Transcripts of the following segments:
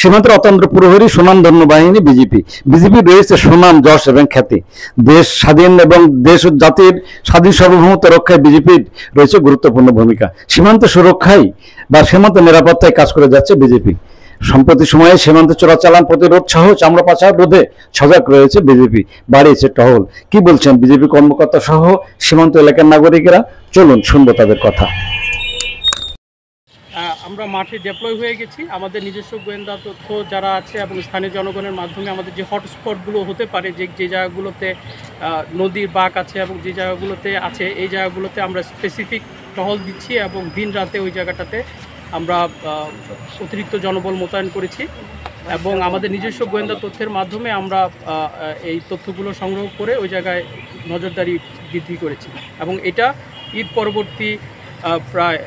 সীমান্তের অতন্ত্র প্রহরী সুনামধন্য বাহিনী বিজেপি। বিজেপি রয়েছে সুনাম, যশ এবং খ্যাতি। দেশ স্বাধীন এবং দেশ ও জাতির স্বাধীন সার্বভৌমত্ব রক্ষায় বিজেপির রয়েছে গুরুত্বপূর্ণ ভূমিকা। সীমান্ত সুরক্ষায় বা সীমান্ত নিরাপত্তায় কাজ করে যাচ্ছে বিজেপি। সম্প্রতি সময়ে সীমান্ত চোরাচালান প্রতিরোধ সহ চামড়া পাচার রোধে সজাগ রয়েছে বিজেপি, বাড়িয়েছে টহল। কি বলছেন বিজেপি কর্মকর্তা সহ সীমান্ত এলাকার নাগরিকেরা? চলুন শুনবো তাদের কথা। আমরা মাঠে ডেপ্লয় হয়ে গেছি। আমাদের নিজস্ব গোয়েন্দা তথ্য যারা আছে এবং স্থানীয় জনগণের মাধ্যমে আমাদের যে হটস্পটগুলো হতে পারে, যে জায়গাগুলোতে নদীর বাঁক আছে এবং যে জায়গাগুলোতে আছে, এই জায়গাগুলোতে আমরা স্পেসিফিক টহল দিচ্ছি এবং দিন রাতে ওই জায়গাটাতে আমরা অতিরিক্ত জনবল মোতায়েন করেছি এবং আমাদের নিজস্ব গোয়েন্দা তথ্যের মাধ্যমে আমরা এই তথ্যগুলো সংগ্রহ করে ওই জায়গায় নজরদারি বৃদ্ধি করেছি এবং এটা ঈদ পরবর্তী প্রায়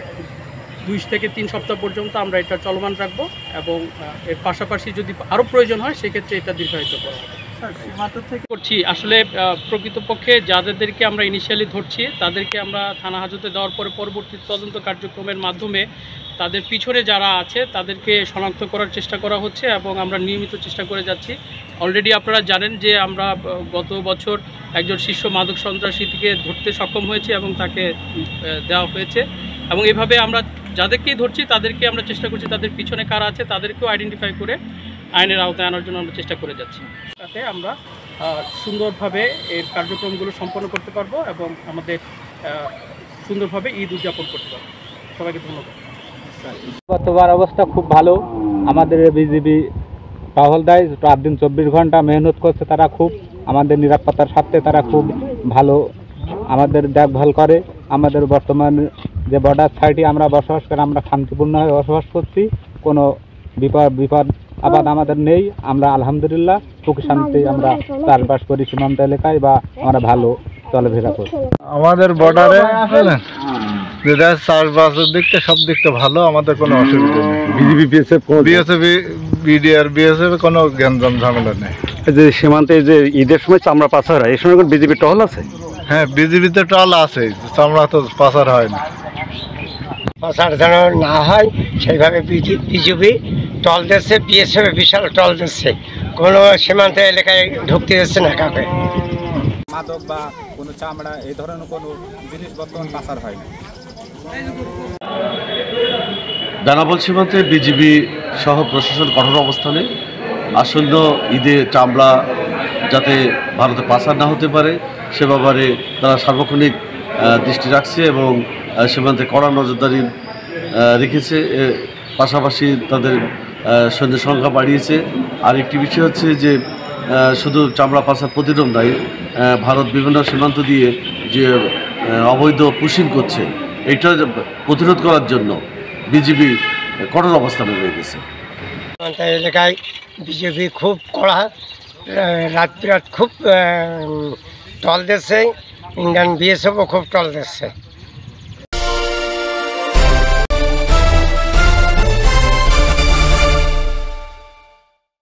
2 থেকে 3 সপ্তাহ পর্যন্ত আমরা এটা চলমান রাখবো এবং এর পাশাপাশি যদি আরও প্রয়োজন হয় সেক্ষেত্রে এটা দীর্ঘায়িত করা হবে। সীমান্ত থেকে করছি আসলে প্রকৃতপক্ষে যাদেরকে আমরা ইনিশিয়ালি ধরছি তাদেরকে আমরা থানা হাজতে দেওয়ার পরে পরবর্তী তদন্ত কার্যক্রমের মাধ্যমে তাদের পিছনে যারা আছে তাদেরকে শনাক্ত করার চেষ্টা করা হচ্ছে এবং আমরা নিয়মিত চেষ্টা করে যাচ্ছি। অলরেডি আপনারা জানেন যে আমরা গত বছর একজন শীর্ষ মাদক সন্ত্রাসীকে ধরতে সক্ষম হয়েছি এবং তাকে দেওয়া হয়েছে এবং এভাবে আমরা যাদেরকেই ধরছি তাদেরকে আমরা চেষ্টা করছি তাদের পিছনে কারা আছে তাদেরকেও আইডেন্টিফাই করে আইনের আওতায় আনার জন্য আমরা চেষ্টা করে যাচ্ছি। তাতে আমরা সুন্দরভাবে এর কার্যক্রমগুলো সম্পন্ন করতে পারবো এবং আমাদের সুন্দরভাবে ঈদ উদযাপন করতে পারবো। সবাইকে ধন্যবাদ। বর্তমান অবস্থা খুব ভালো। আমাদের বিজিবি টহল দেয় রাত দিন 24 ঘন্টা মেহনত করছে। তারা খুব আমাদের নিরাপত্তার স্বার্থে তারা খুব ভালো আমাদের দেখভাল করে। আমাদের বর্তমান যে বর্ডার সাইডে আমরা বসবাস করে আমরা শান্তিপূর্ণভাবে বসবাস করছি। কোনো বিপদ আপদ আমাদের নেই। আমরা আলহামদুলিল্লাহ সুখ শান্তি আমরা চাষবাস করি সীমান্ত এলাকায় বা আমরা ভালো চলাফেরা করি। আমাদের বর্ডারে চাষবাসের দিকটা সব দিকটা ভালো, আমাদের কোনো অসুবিধা নেই। বিজেপি বিএসএফ বিডিআর বিএসএফ কোনো গ্যাঞ্জাম ঝামেলা নেই। যে সীমান্তে যে ঈদের সময় চামড়া পাচার হয়, এই সময় বিজেপি টহল আছে? হ্যাঁ, বিজেপিতে টল আছে, চামড়া তো পাচার হয় না। পাচার যেন না হয় সেইভাবে বিজেপি টল দিচ্ছে, বিএসএফ বিশাল টল দিচ্ছে, কোনো সীমান্ত এলাকায় ঢুকতে দিচ্ছে না কাউকে। মাদক বা কোনো চামড়া এই ধরনের কোনো জিনিস বর্তমান পাচার হয় না। বেনাপোল সীমান্তে বিজিবি সহ প্রশাসন কঠোর অবস্থানে আসন্ন ঈদে চামড়া যাতে ভারতে পাচার না হতে পারে সে ব্যাপারে তারা সার্বক্ষণিক দৃষ্টি রাখছে এবং সীমান্তে কড়া নজরদারি রেখেছে। পাশাপাশি তাদের সৈন্যের সংখ্যা বাড়িয়েছে। আর একটি বিষয় হচ্ছে যে শুধু চামড়া পাচার প্রতিরোধ নয়, ভারত বিভিন্ন সীমান্ত দিয়ে যে অবৈধ পুশিং করছে এটা প্রতিরোধ করার জন্য বিজেপি কঠোর অবস্থানে রয়ে গেছে। এলাকায় বিজেপি খুব কড়া, রাত বিরাত খুব টল দিচ্ছে, ইন্ডিয়ান বিএসএফও খুব টল দিচ্ছে।